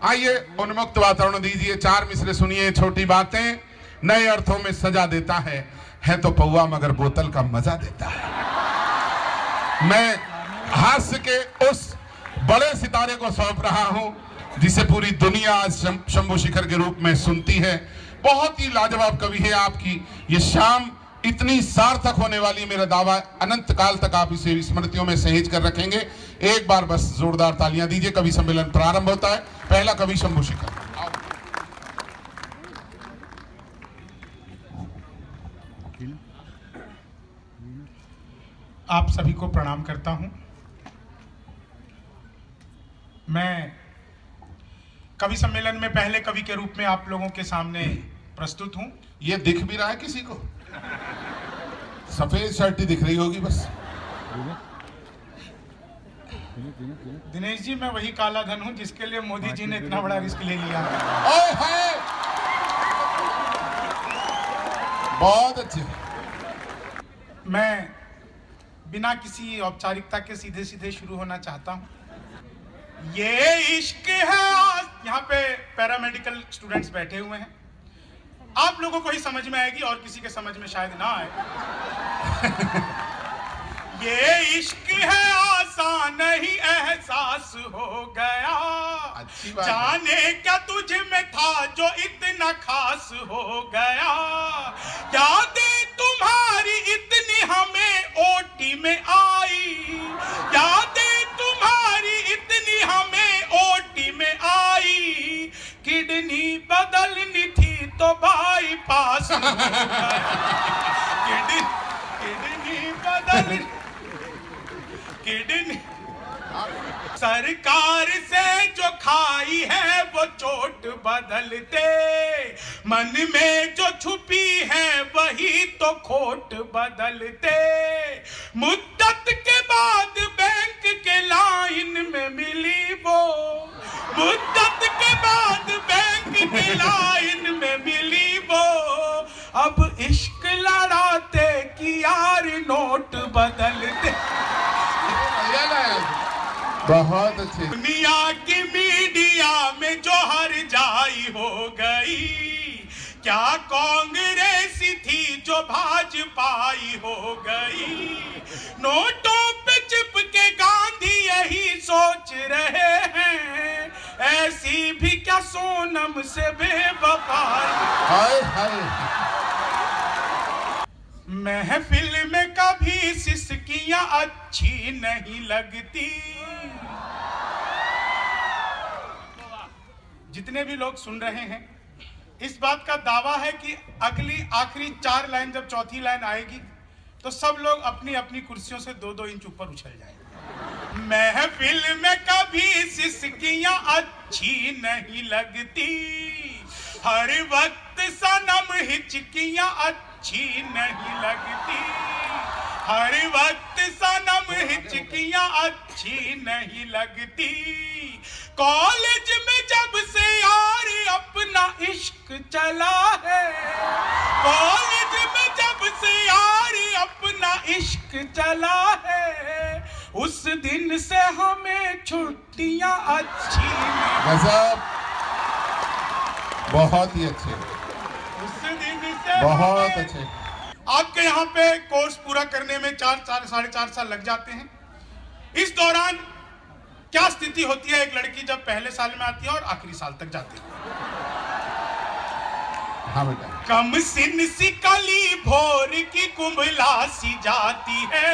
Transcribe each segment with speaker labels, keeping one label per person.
Speaker 1: आइए उन्मुक्त वातावरण दीजिए, 4 मिसरे सुनिए। छोटी बातें नए अर्थों में सजा देता है तो पौआ मगर बोतल का मजा देता है। मैं हास्य के उस बड़े सितारे को सौंप रहा हूं जिसे पूरी दुनिया आज शंभू शिखर के रूप में सुनती है। बहुत ही लाजवाब कवि है आपकी ये शाम, इतनी सार्थक होने वाली, मेरा दावा अनंत काल तक आप इसे स्मृतियों में सहेज कर रखेंगे। एक बार बस जोरदार तालियां दीजिए। कवि सम्मेलन प्रारंभ होता है। पहला कवि शंभू शिखर।
Speaker 2: आप सभी को प्रणाम करता हूं। मैं कवि सम्मेलन में पहले कवि के रूप में आप लोगों के सामने प्रस्तुत हूं।
Speaker 1: ये दिख भी रहा है किसी को? सफेद शर्ट ही दिख रही होगी बस।
Speaker 2: दिनेश जी, मैं वही काला धन हूं जिसके लिए मोदी जी ने इतना बड़ा रिस्क ले लिया।
Speaker 1: ओए हाय, बहुत अच्छे।
Speaker 2: मैं बिना किसी औपचारिकता के सीधे सीधे शुरू होना चाहता हूं। ये इश्क है आज। यहाँ पे पैरामेडिकल स्टूडेंट्स बैठे हुए हैं, आप लोगों को ही समझ में आएगी और किसी के समझ में शायद ना आए। ये इश्क है आसान नहीं एहसास हो गया, जाने क्या तुझ में था जो इतना खास हो गया। यादें तुम्हारी इतनी हमें ओटी में आई, यादें तुम्हारी इतनी हमें ओटी में आई। किडनी बदलनी थी तो बाईपास हो गया। किडनी बदलनी, किडनी सरकार से जो खाई है वो चोट बदलते, मन में जो छुपी है वही तो खोट बदलते। मुद्दत के बाद बैंक के लाइन में मिली वो, मुद्दत के बाद बैंक के लाइन में मिली वो। अब इश्क लड़ाते कि यार नोट बदलते।
Speaker 1: बहुत अच्छे।
Speaker 2: दुनिया की मीडिया में जो हर जाई हो गई, क्या कांग्रेसी थी जो भाजपाई हो गई। नोटों पे चिपके गांधी यही सोच रहे हैं, ऐसी भी क्या सोनम से बेवफाई।
Speaker 1: हाय हाय।
Speaker 2: महफिल में कभी सिसकियां अच्छी नहीं लगती। जितने भी लोग सुन रहे हैं, इस बात का दावा है कि अगली आखिरी 4 लाइन जब चौथी लाइन आएगी तो सब लोग अपनी अपनी कुर्सियों से 2-2 इंच ऊपर उछल जाएंगे। महफिल में कभी सिसकियां अच्छी नहीं लगती, हर वक्त सनम हिचकियां अच्छी नहीं लगती, हर वक्त सनम हिचकियां अच्छी नहीं लगती। कॉलेज में जब से यार अपना इश्क चला है, कॉलेज में जब से यार अपना इश्क चला है, उस दिन से हमें छुट्टियां अच्छी नहीं।
Speaker 1: गजब, बहुत ही अच्छे,
Speaker 2: उस दिन से
Speaker 1: बहुत अच्छे।
Speaker 2: आपके यहाँ पे कोर्स पूरा करने में 4 साढ़े 4 साल लग जाते हैं। इस दौरान क्या स्थिति होती है एक लड़की जब पहले साल में आती है और आखिरी साल तक जाती है?
Speaker 1: हाँ बेटा।
Speaker 2: कम सिन सी कली भोर की कुंभला सी जाती है।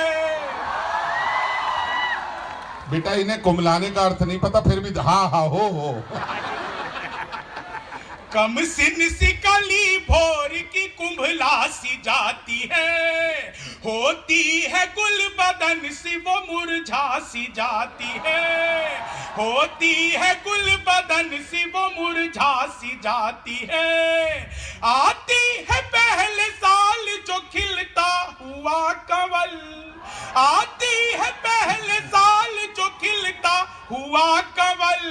Speaker 1: बेटा इन्हें कुमलाने का अर्थ नहीं पता, फिर भी हाँ हाँ हो।
Speaker 2: कम सिन सी कली भोर की कुंभला सी जाती है, होती है गुल बदन सी वो मुरझा सी जाती है, होती है गुल बदन सी वो मुरझा सी जाती है। आती है पहले साल जो खिलता हुआ कंवल, आती है पहले साल जो खिलता हुआ कंवल।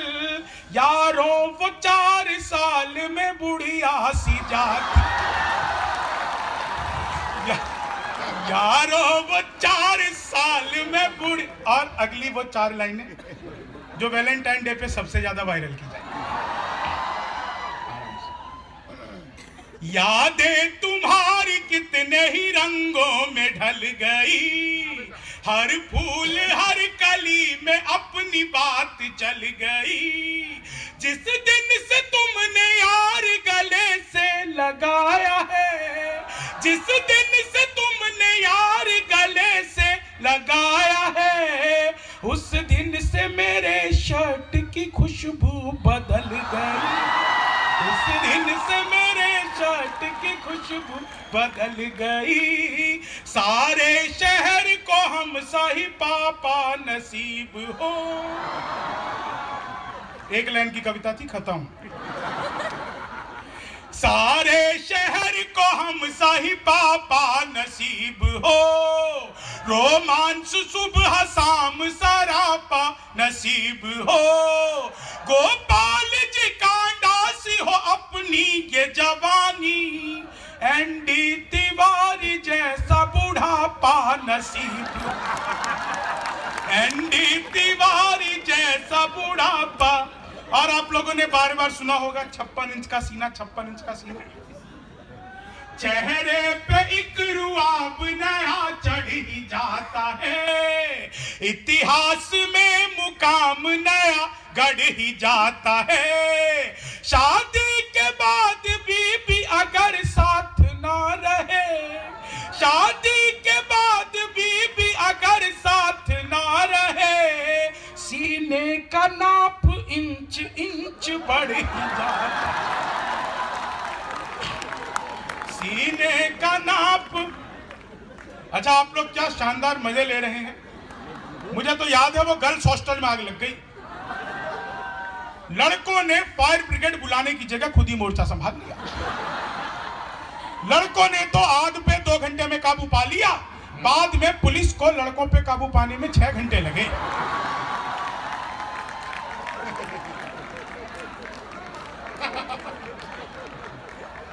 Speaker 2: यारों वो 4 साल में बुढ़िया सी जाती, यारों वो 4 साल में बुढ़ी। और अगली वो 4 लाइनें जो वैलेंटाइन डे पे सबसे ज्यादा वायरल की जाए। यादें तुम्हारी कितने ही रंगों में ढल गई, हर फूल हर कली में अपनी बात चल गई। जिस दिन से तुमने यार गले से लगाया है, जिस दिन से तुमने यार गले से लगाया है, उस दिन से मेरे शर्ट की खुशबू बदल गई, उस दिन से मेरे शर्ट की खुशबू बदल गई। सारे शहर को हम सा ही पापा नसीब हो। एक लाइन की कविता थी, खत्म। सारे शहर को हम सा ही पापा नसीब हो, रोमांस सुबह शाम सरापा नसीब हो। गोपाल जी कांडा सी हो अपनी ये जवानी, एनडी तिवारी जैसा बुढ़ापा नसीब, एनडी तिवारी जैसा बुढ़ापा। और आप लोगों ने बार बार सुना होगा 56 इंच का सीना, 56 इंच का सीना। चेहरे पे एक रुआब नया चढ़ ही जाता है, इतिहास में मुकाम नया गढ़ ही जाता है। शादी के बाद भी अगर साथ ना रहे, शादी के बाद भी अगर साथ ना रहे, सीने का नाप इंच इंच बढ़ ही जाता है, सीने का नाप। अच्छा, आप लोग क्या शानदार मजे ले रहे हैं। मुझे तो याद है वो गर्ल्स हॉस्टल में आग लग गई, लड़कों ने फायर ब्रिगेड बुलाने की जगह खुद ही मोर्चा संभाल लिया। लड़कों ने तो आग पे 2 घंटे में काबू पा लिया, बाद में पुलिस को लड़कों पे काबू पाने में 6 घंटे लगे।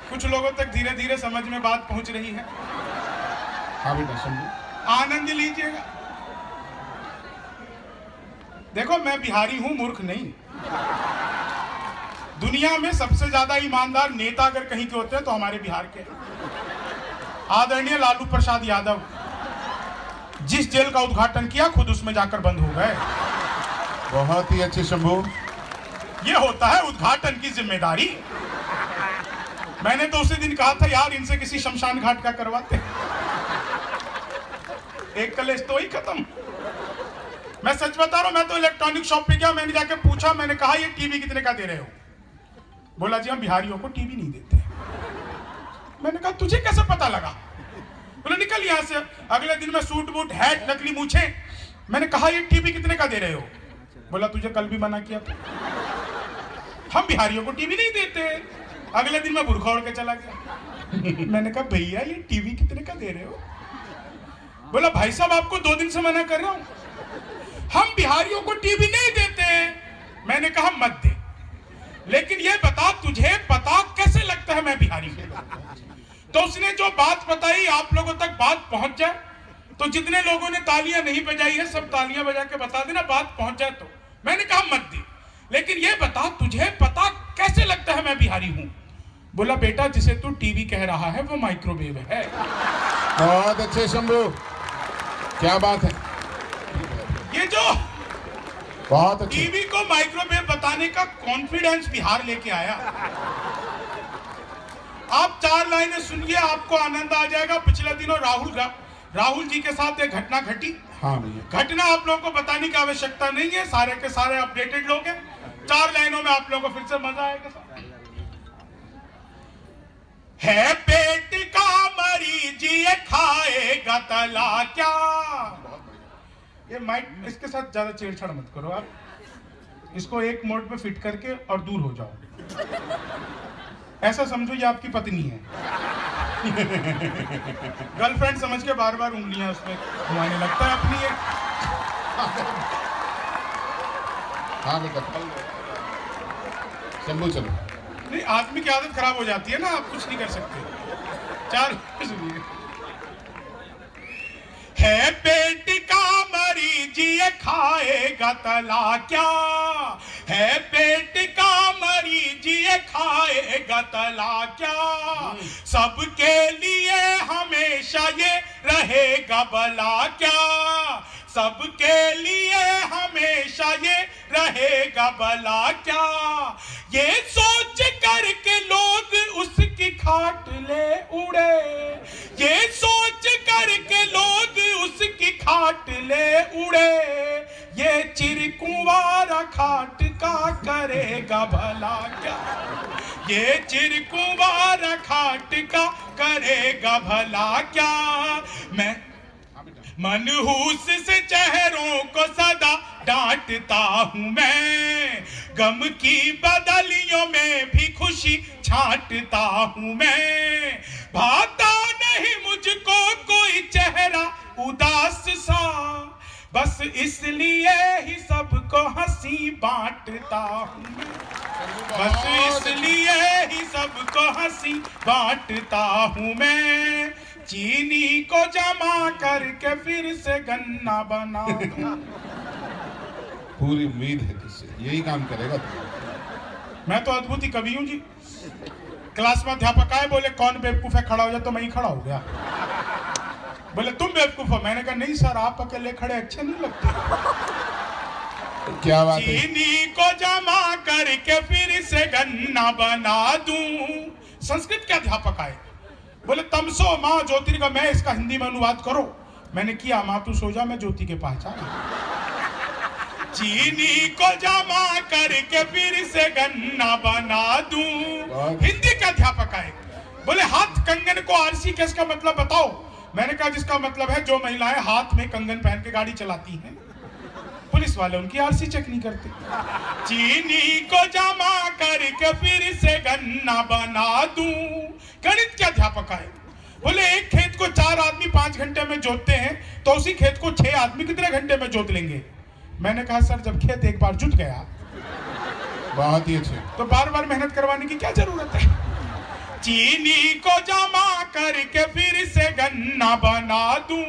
Speaker 2: कुछ लोगों तक धीरे धीरे समझ में बात पहुंच रही है।
Speaker 1: हाँ बेटा, समझो,
Speaker 2: आनंद लीजिएगा। देखो, मैं बिहारी हूं, मूर्ख नहीं। दुनिया में सबसे ज्यादा ईमानदार नेता अगर कहीं के होते हैं तो हमारे बिहार के आदरणीय लालू प्रसाद यादव। जिस जेल का उद्घाटन किया खुद उसमें जाकर बंद हो गए।
Speaker 1: बहुत ही अच्छे शंभू।
Speaker 2: ये होता है उद्घाटन की जिम्मेदारी। मैंने तो उसी दिन कहा था यार, इनसे किसी शमशान घाट का करवाते। एक कलेश तो ही खत्म। मैं सच बता रहा हूं, मैं तो इलेक्ट्रॉनिक शॉप पे गया, मैंने जाके पूछा, मैंने कहा ये टीवी कितने का दे रहे हो? बोला जी हम बिहारियों को टीवी नहीं देते। मैंने कहा तुझे कैसे पता लगा? बोला निकल यहां से। अगले दिन में सूट बूट हैट नकली मूछे। मैंने कहा ये टीवी कितने का दे रहे हो? बोला तुझे कल भी मना किया था, हम बिहारियों को टीवी नहीं देते। अगले दिन मैं बुरखा ओढ़ के चला गया। मैंने कहा भैया ये टीवी कितने का दे रहे हो? बोला भाई साहब आपको 2 दिन से मना कर रहा हूं, हम बिहारियों को टीवी नहीं देते। मैंने कहा मत दे, लेकिन ये बता तुझे पता कैसे लगता है मैं बिहारी हूं? तो उसने जो बात बताई, आप लोगों तक बात पहुंच जाए तो जितने लोगों ने तालियां नहीं बजाई है सब तालियां बजा के बता देना, बात पहुंच जाए तो। मैंने कहा मत दे, लेकिन ये बता तुझे पता कैसे लगता है मैं बिहारी हूं? बोला बेटा जिसे तू टीवी कह रहा है वो माइक्रोवेव है।
Speaker 1: बहुत अच्छे शंभू, क्या बात है।
Speaker 2: ये जो
Speaker 1: बहुत अच्छे।
Speaker 2: टीवी को माइक्रोवेव बताने का कॉन्फिडेंस बिहार लेके आया। आप 4 लाइनें सुनिए, आपको आनंद आ जाएगा। पिछले दिनों राहुल जी के साथ एक घटना घटी।
Speaker 1: हाँ भैया,
Speaker 2: घटना आप लोगों को बताने की आवश्यकता नहीं है, सारे के सारे अपडेटेड लोग हैं। 4 लाइनों में आप लोगों को फिर से मजा आएगा। है पेट का मरीज ये खाएगा तला क्या? ये माइक इसके साथ ज्यादा छेड़छाड़ मत करो आप, इसको एक मोड पे फिट करके और दूर हो जाओ। ऐसा समझो ये आपकी पत्नी है। गर्लफ्रेंड समझ के बार बार उंगलियां उसमें घुमाने लगता है अपनी एक।
Speaker 1: हाँ बेटा शंभू चलो।
Speaker 2: नहीं, आदमी की आदत खराब हो जाती है ना, आप कुछ नहीं कर सकते। 4 सुनिए। है पेट का मरीज ये खाएगा तला क्या? है पेट का मरीज ये खाएगा रहेगा तला क्या, सबके लिए हमेशा ये रहेगा भला क्या, सबके लिए हमेशा ये रहेगा भला क्या, ये सोच करके लोग उसकी खाट ले उड़े, ये सोच करके लोग उसकी खाट ले उड़े, ये चिरकुंवारा खाट का करेगा भला क्या, ये चिरकुंवारा खाट का करेगा भला क्या। मैं मनहूस से चेहरों को सदा डांटता हूँ मैं, गम की बदलियों में भी खुशी छांटता हूँ मैं, भाता नहीं मुझको कोई चेहरा उदास सा, बस इसलिए ही सबको हंसी बांटता हूँ मैं, बस इसलिए ही सबको हंसी बांटता हूँ मैं, चीनी को जमा करके फिर से गन्ना बना दूं।
Speaker 1: पूरी उम्मीद है तुझसे यही काम करेगा तू।
Speaker 2: मैं तो अद्भुत ही कवि हूं जी। क्लास में अध्यापक आए, बोले कौन बेवकूफ है खड़ा हो जाए, तो मैं ही खड़ा हो गया। बोले तुम बेवकूफ हो, मैंने कहा नहीं सर आप अकेले खड़े अच्छे नहीं लगते।
Speaker 1: क्या बात है।
Speaker 2: चीनी को जमा करके फिर से गन्ना बना दूं। संस्कृत के अध्यापक आए, बोले तमसो माँ ज्योतिर्गमय, इसका हिंदी में अनुवाद करो। मैंने किया, माँ तू सो जा मैं ज्योति के पहचान। चीनी को जमा करके फिर से गन्ना बना दूं। हिंदी के अध्यापक आए, बोले हाथ कंगन को आरसी केस का मतलब बताओ। मैंने कहा जिसका मतलब है जो महिलाएं हाथ में कंगन पहन के गाड़ी चलाती हैं, पुलिस वाले उनकी आरसी चेक नहीं करते। चीनी को जमा करके फिर से गन्ना बना दूं। गणित के अध्यापक आए, बोले एक खेत को 4 आदमी 5 घंटे में जोतते हैं, तो उसी खेत को 6 आदमी कितने घंटे में जोत लेंगे। मैंने कहा सर जब खेत एक बार जुट गया,
Speaker 1: बहुत ही अच्छे,
Speaker 2: तो बार बार मेहनत करवाने की क्या जरूरत है। चीनी को जमा करके फिर से गन्ना बना दूं।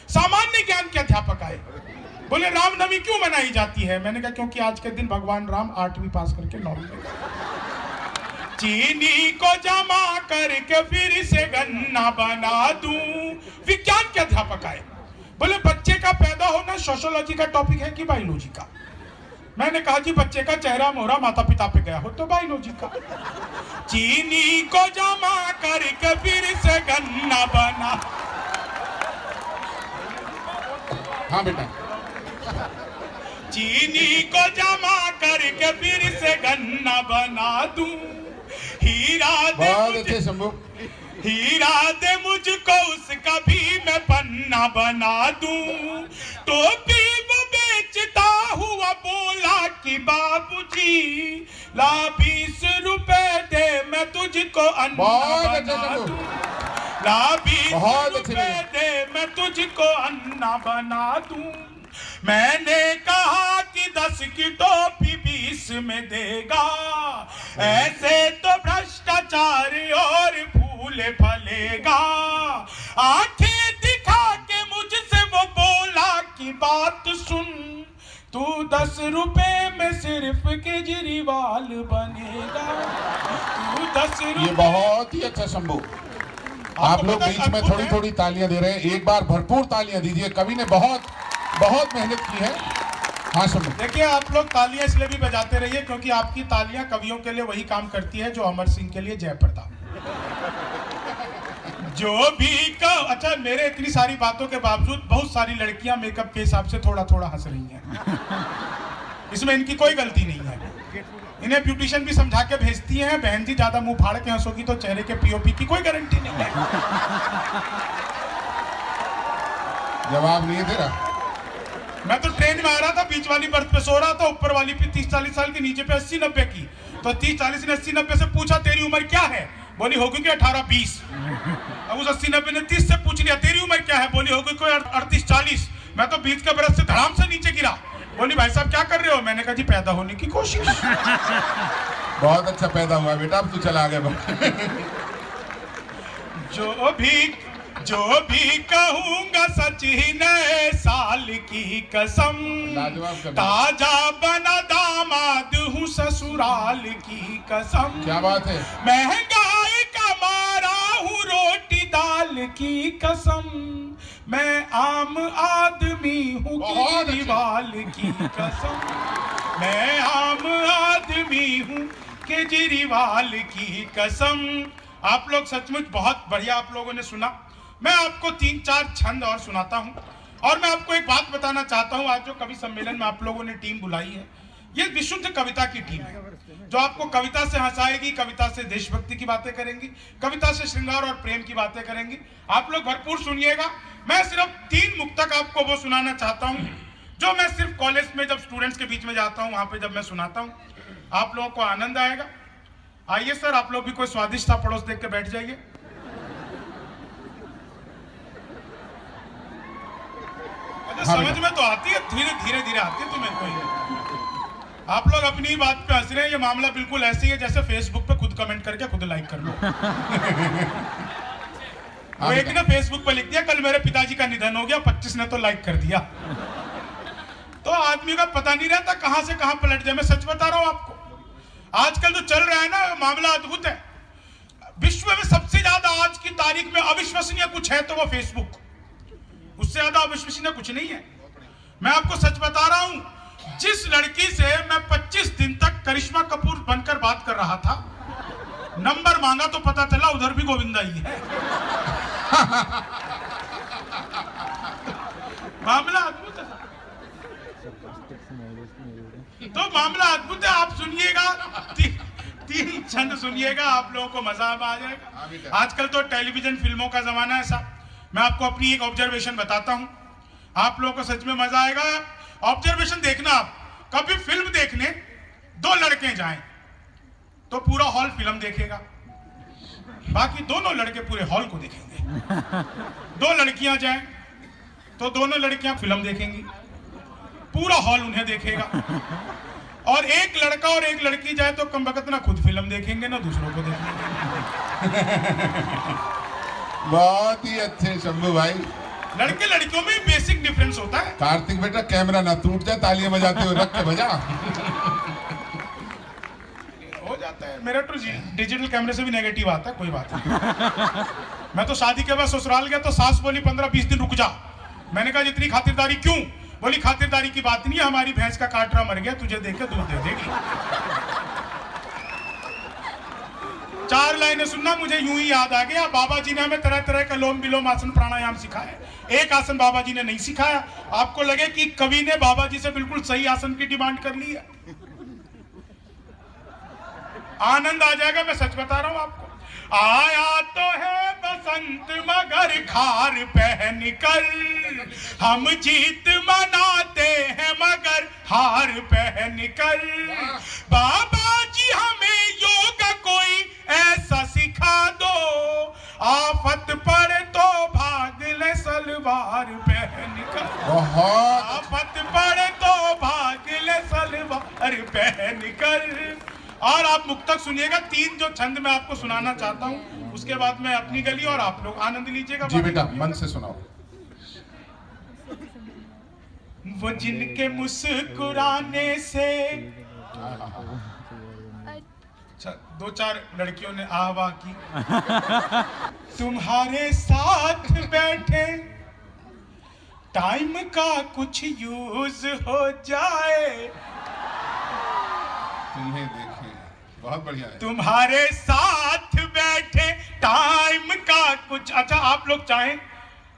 Speaker 2: सामान्य ज्ञान के अध्यापक आए, बोले रामनवमी क्यों मनाई जाती है। मैंने कहा क्योंकि आज के दिन भगवान राम 8वीं पास करके 9वीं में गए। चीनी को जमा करके फिर से गन्ना बना दूं। विज्ञान के अध्यापक आए, बोले बच्चे का पैदा होना सोशियोलॉजी का टॉपिक है कि बायोलॉजी का। मैंने कहा जी बच्चे का चेहरा मोहरा माता पिता पे गया हो तो बायोलॉजी का। चीनी को जमा करके फिर से गन्ना बना।
Speaker 1: हाँ बेटा।
Speaker 2: चीनी को जमा करके फिर से गन्ना बना दूं। हीरा दे
Speaker 1: बहुत अच्छे शंभू।
Speaker 2: हीरा दे मुझको उसका भी मैं पन्ना बना दूं। टोपी वो बेचता हुआ बोला कि बाबूजी ला 20 रुपए दे मैं तुझको अन्ना बना दूं। ला 20 रुपए दे मैं तुझको अन्ना बना दूं। मैंने कहा कि 10 की टोपी 20 में देगा, ऐसे तो भ्रष्टाचार और फूले फलेगा। आंखें दिखा के मुझसे वो बोला कि बात सुन, तू 10 रुपए में सिर्फ केजरीवाल बनेगा। तू 10 रुपए।
Speaker 1: ये बहुत ही अच्छा शंभू। आप लोग बीच में थोड़ी थोड़ी तालियां दे रहे हैं, एक बार भरपूर तालियां दीजिए। कवि ने बहुत मेहनत की है। हाँ शंभू।
Speaker 2: देखिए आप लोग तालियां इसलिए भी बजाते रहिए क्योंकि आपकी तालियां कवियों के लिए वही काम करती है जो अमर सिंह के लिए जयप्रदा। जो भी अच्छा, मेरे इतनी सारी बातों के बावजूद बहुत सारी लड़कियां मेकअप के हिसाब से थोड़ा थोड़ा हंस रही हैं। इसमें इनकी कोई गलती नहीं है। इन्हें ब्यूटिशियन भी समझा के भेजती हैं, बहन जी ज्यादा मुंह फाड़ के हंसोगी तो चेहरे के पीओपी की कोई गारंटी नहीं है।
Speaker 1: जवाब नहीं है तेरा।
Speaker 2: मैं तो ट्रेन में आ रहा था, बीच वाली बर्थ पे सो रहा था, ऊपर वाली पे 30-40 साल की, नीचे पे 80-90 की। तो 30-40 ने 80-90 से पूछा तेरी उम्र क्या है, बोली होगी कि 18-20। अब उस 80-90 ने 30 से पूछ लिया तेरी उम्र क्या है, बोली होगी कोई 38-40। मैं तो बीच के बरस से धड़ाम से नीचे गिरा। बोली भाई साहब क्या कर रहे हो। मैंने कहा जी पैदा होने की कोशिश।
Speaker 1: बहुत अच्छा पैदा हुआ बेटा, अब तू चला आगे बढ़।
Speaker 2: जो भी जो भी कहूंगा सच ही नए साल की कसम, ताजा बना दामाद हूँ ससुराल की कसम।
Speaker 1: क्या बात है।
Speaker 2: महंगाई का मारा हूँ रोटी दाल की कसम, मैं आम आदमी हूँ केजरीवाल की कसम, मैं आम आदमी हूँ केजरीवाल की कसम। आप लोग सचमुच बहुत बढ़िया आप लोगों ने सुना। मैं आपको 3-4 छंद और सुनाता हूं। और मैं आपको एक बात बताना चाहता हूं, आज जो कवि सम्मेलन में आप लोगों ने टीम बुलाई है, ये विशुद्ध कविता की टीम है, जो आपको कविता से हंसाएगी, कविता से देशभक्ति की बातें करेंगी, कविता से श्रृंगार और प्रेम की बातें करेंगी। आप लोग भरपूर सुनिएगा। मैं सिर्फ 3 मुक्तक आपको वो सुनाना चाहता हूँ जो मैं सिर्फ कॉलेज में जब स्टूडेंट्स के बीच में जाता हूँ, वहां पे जब मैं सुनाता हूँ, आप लोगों को आनंद आएगा। आइए सर, आप लोग भी कोई स्वादिष्ट सा पड़ोस देख के बैठ जाइए। समझ में तो आती है, धीरे धीरे आती है तुम्हें कोई। आप लोग अपनी बात पे हंस रहे हैं। ये मामला बिल्कुल ऐसी है जैसे फेसबुक पे खुद कमेंट करके खुद लाइक कर लो। वो एक ने फेसबुक पे लिख दिया, कल मेरे पिताजी का निधन हो गया, 25 ने तो लाइक कर दिया। तो आदमी का पता नहीं रहता कहां से कहां पलट जाए। मैं सच बता रहा हूं आपको, आजकल जो चल रहा है ना, मामला अद्भुत है। विश्व में सबसे ज्यादा आज की तारीख में अविश्वसनीय कुछ है तो वो फेसबुक, उससे ज्यादा अविश्वसनीय कुछ नहीं है। मैं आपको सच बता रहा हूं, जिस लड़की से मैं 25 दिन तक करिश्मा कपूर बनकर बात कर रहा था, नंबर मांगा तो पता चला उधर भी गोविंदा ही है। मामला अद्भुत है। तो मामला अद्भुत है। आप सुनिएगा, 3 छंद सुनिएगा, आप लोगों को मजा आ जाएगा। आजकल तो टेलीविजन फिल्मों का जमाना है साहब। मैं आपको अपनी एक ऑब्जर्वेशन बताता हूं, आप लोगों को सच में मजा आएगा। ऑब्जर्वेशन देखना, आप कभी फिल्म देखने 2 लड़के जाएं तो पूरा हॉल फिल्म देखेगा, बाकी दोनों लड़के पूरे हॉल को देखेंगे। 2 लड़कियां जाएं तो दोनों लड़कियां फिल्म देखेंगी, पूरा हॉल उन्हें देखेगा। और एक लड़का और एक लड़की जाए तो कम वक्त ना खुद फिल्म देखेंगे ना दूसरों को देखेंगे।
Speaker 1: बहुत ही अच्छे शंभू भाई।
Speaker 2: लड़के लड़कियों में बेसिक डिफरेंस होता है।
Speaker 1: कार्तिक बेटा, कैमरा ना टूट जाए, तालियां बजाते हुए रख के बजा।
Speaker 2: हो जाता है। मेरा तो डिजिटल कैमरे से भी नेगेटिव आता है, कोई बात नहीं। मैं तो शादी के बाद ससुराल गया तो सास बोली 15-20 दिन रुक जा। मैंने कहा जितनी खातिरदारी क्यों? बोली खातिरदारी की बात नहीं है, हमारी भैंस का काटरा मर गया, तुझे देख के दूध दे देगी। 4 लाइनें सुनना, मुझे यूं ही याद आ गया। बाबा जी ने हमें तरह तरह का लोम विलोम आसन प्राणायाम सिखाया। एक आसन बाबा जी ने नहीं सिखाया। आपको लगे कि कवि ने बाबा जी से बिल्कुल सही आसन की डिमांड कर ली है। आनंद आ जाएगा, मैं सच बता रहा हूं आपको। आया तो है बसंत मगर खार पहन कर, हम जीत मनाते हैं मगर हार पहन कर। बाबा जी हमें योग कोई ऐसा सिखा दो, आफत पड़े तो भाग ले सलवार पहन कर। आफत पड़े तो भाग ले सलवार पहन कर। और आप मुक्तक सुनिएगा। 3 जो छंद मैं आपको सुनाना चाहता हूं, उसके बाद मैं अपनी गली और आप लोग आनंद लीजिएगा।
Speaker 1: जी बेटा, मन से सुनाओ।
Speaker 2: वो जिनके मुस्कुराने से 2-4 लड़कियों ने आवा की, तुम्हारे साथ बैठे टाइम का कुछ यूज हो जाए।
Speaker 1: तुम्हें देखे, बहुत बढ़िया है।
Speaker 2: तुम्हारे साथ बैठे टाइम का कुछ। अच्छा, आप लोग चाहें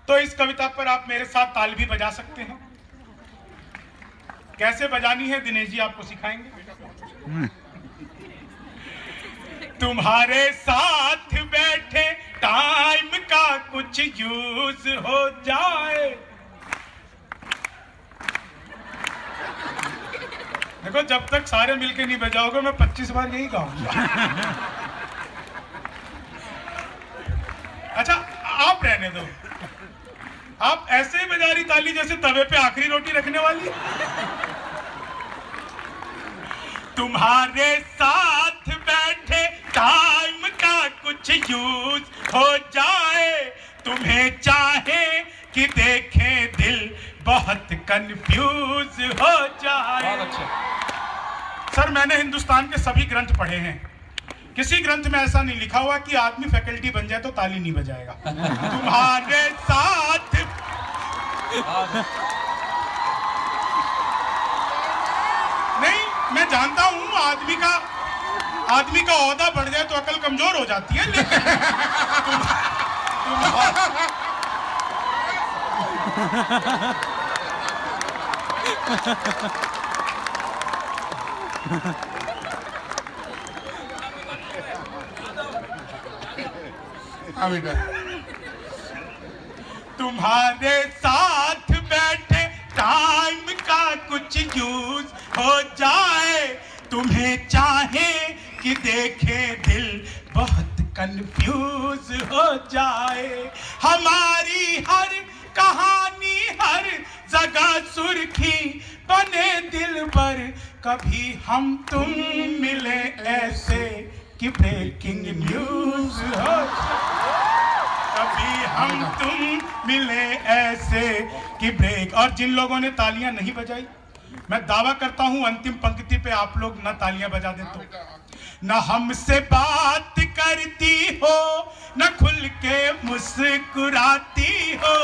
Speaker 2: तो इस कविता पर आप मेरे साथ ताल भी बजा सकते हैं। कैसे बजानी है दिनेश जी आपको सिखाएंगे। तुम्हारे साथ बैठे टाइम का कुछ यूज हो जाए। देखो, जब तक सारे मिलके नहीं बजाओगे मैं 25 बार यही गाऊंगा। अच्छा, आप रहने दो, आप ऐसे ही बजा रही ताली जैसे तवे पे आखिरी रोटी रखने वाली। तुम्हारे साथ बैठे टाइम का कुछ यूज हो जाए, तुम्हें तुम्हें चाहे कि देखे दिल बहुत कंफ्यूज हो जाए। सर, मैंने हिंदुस्तान के सभी ग्रंथ पढ़े हैं, किसी ग्रंथ में ऐसा नहीं लिखा हुआ कि आदमी फैकल्टी बन जाए तो ताली नहीं बजाएगा। तुम्हारे साथ नहीं, मैं जानता हूं आदमी का औहदा बढ़ जाए तो अकल कमजोर हो जाती है, लेकिन तुम्हारे साथ बैठे टाइम का कुछ यूज हो जाए। तुम्हें चाहे कि देखे दिल बहुत कंफ्यूज हो जाए। हमारी हर कहानी हर जगह सुर्खी बने दिल पर, कभी हम तुम मिले ऐसे कि ब्रेकिंग न्यूज हो। कभी हम तुम मिले ऐसे कि ब्रेक। और जिन लोगों ने तालियां नहीं बजाई, मैं दावा करता हूं अंतिम पंक्ति पे आप लोग ना तालियां बजा दे तो ना हमसे बात करती हो, ना खुल के मुस्कुराती हो।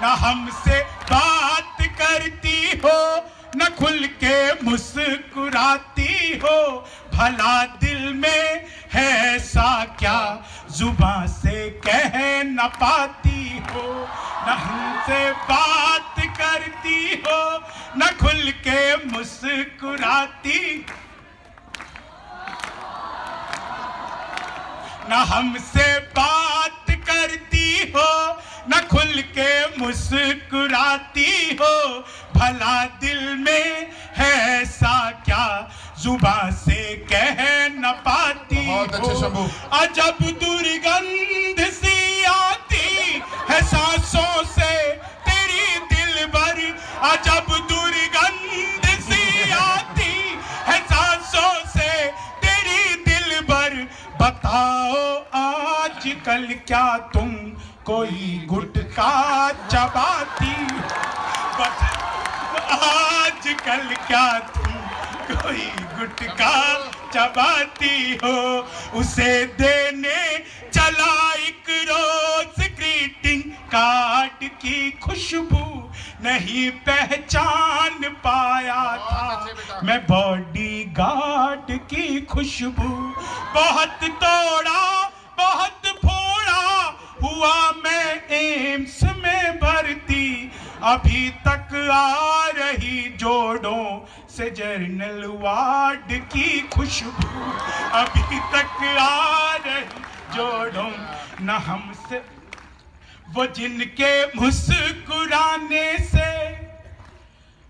Speaker 2: ना हमसे बात करती हो, ना खुल के मुस्कुराती हो। भला दिल में है ऐसा क्या जुबां से कह न पाती हो। ना हमसे बात करती हो, ना खुल के मुस्कुराती। ना हमसे बात करती हो, ना खुल के मुस्कुराती हो। भला दिल में है ऐसा क्या जुबां से कह न पाती हो। अजब दुर्गंध सी आती है सांसों से तेरी दिल भर। अजब दुर्गंध सी आती है सांसों से तेरी दिल भर। बताओ आजकल क्या तुम कोई गुटखा चबाती हो। आजकल क्या तुम कोई गुटखा चबाती हो। उसे देने चला एक रोज ग्रीटिंग कार्ड की खुशबू नहीं पहचान पाया था मैं बॉडी गार्ड की खुशबू। बहुत तोड़ा बहुत फोड़ा हुआ मैं एम्स में भर्ती। अभी तक आ रही जोड़ों से जर्नल वार्ड की खुशबू। अभी तक आ रही जोड़ों न हमसे वो जिनके मुस्कुराने से।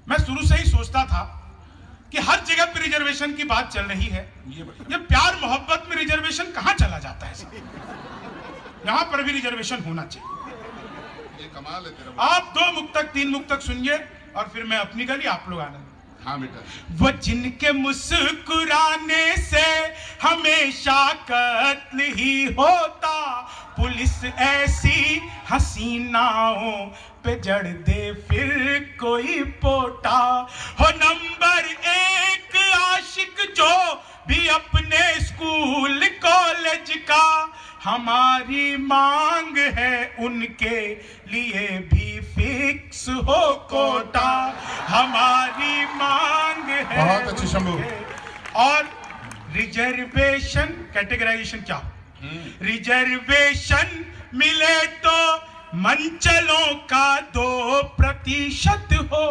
Speaker 2: मैं शुरू से ही सोचता था कि हर जगह पे रिजर्वेशन की बात चल रही है, ये प्यार मोहब्बत में रिजर्वेशन कहां चला जाता है। यहां पर भी रिजर्वेशन होना चाहिए।
Speaker 1: ये कमाल है तेरा।
Speaker 2: आप 2 मुक्तक 3 मुक्तक सुनिए और फिर मैं अपनी गली, आप लोग आना।
Speaker 1: हाँ बेटा।
Speaker 2: वो जिनके मुस्कुराने से हमेशा कत्ल ही होता। पुलिस ऐसी हसीनाओं पे जड़ दे फिर कोई पोटा। हो नंबर 1 आशिक जो भी अपने स्कूल कॉलेज का। हमारी मांग है उनके लिए भी फिक्स हो कोटा। हमारी मांग है।
Speaker 1: बहुत अच्छी शंभू।
Speaker 2: और रिजर्वेशन कैटेगराइजेशन क्या? रिजर्वेशन मिले तो मंचलों का 2% हो।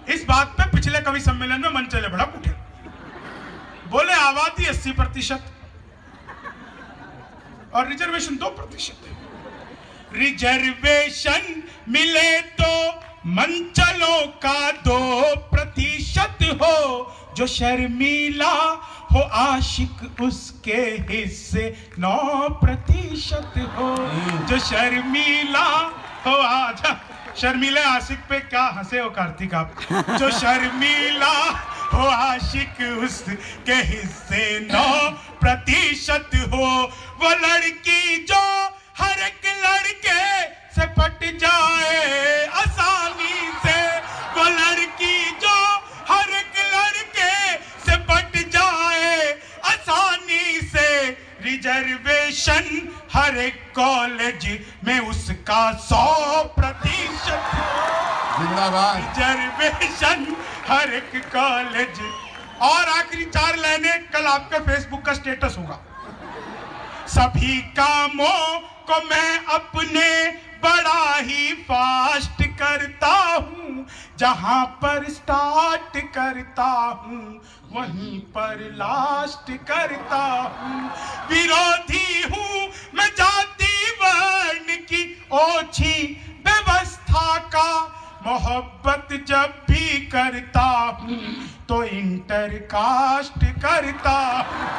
Speaker 2: इस बात पे पिछले कवि सम्मेलन में मंचले बड़ा उठे, बोले आबादी 80% और रिजर्वेशन 2%। रिजर्वेशन मिले तो मंचलों का 2% हो। जो शर्मीला हो आशिक उसके हिस्से 9% हो। जो शर्मीला हो आजा शर्मीले आशिक पे क्या हंसे हो कार्तिक आप। जो शर्मीला हो आशिक उसके हिस्से 9% हो। वो लड़की जो हर एक लड़के से पट जाए आसानी से, वो लड़की जो हर एक लड़के से पट जाए आसानी से, रिजर्वेशन हर एक कॉलेज में उसका 100%,
Speaker 1: जिंदाबाद।
Speaker 2: रिजर्वेशन हर एक कॉलेज। और आखिरी 4 लाइनें कल आपके फेसबुक का स्टेटस होगा। सभी कामों को मैं अपने बड़ा ही फास्ट करता हूँ, जहां पर स्टार्ट करता हूँ वहीं पर लास्ट करता हूँ। विरोधी हूँ मैं जाति वर्ण की ओछी व्यवस्था का, मोहब्बत जब भी करता हूँ तो इंटर कास्ट करता हूँ।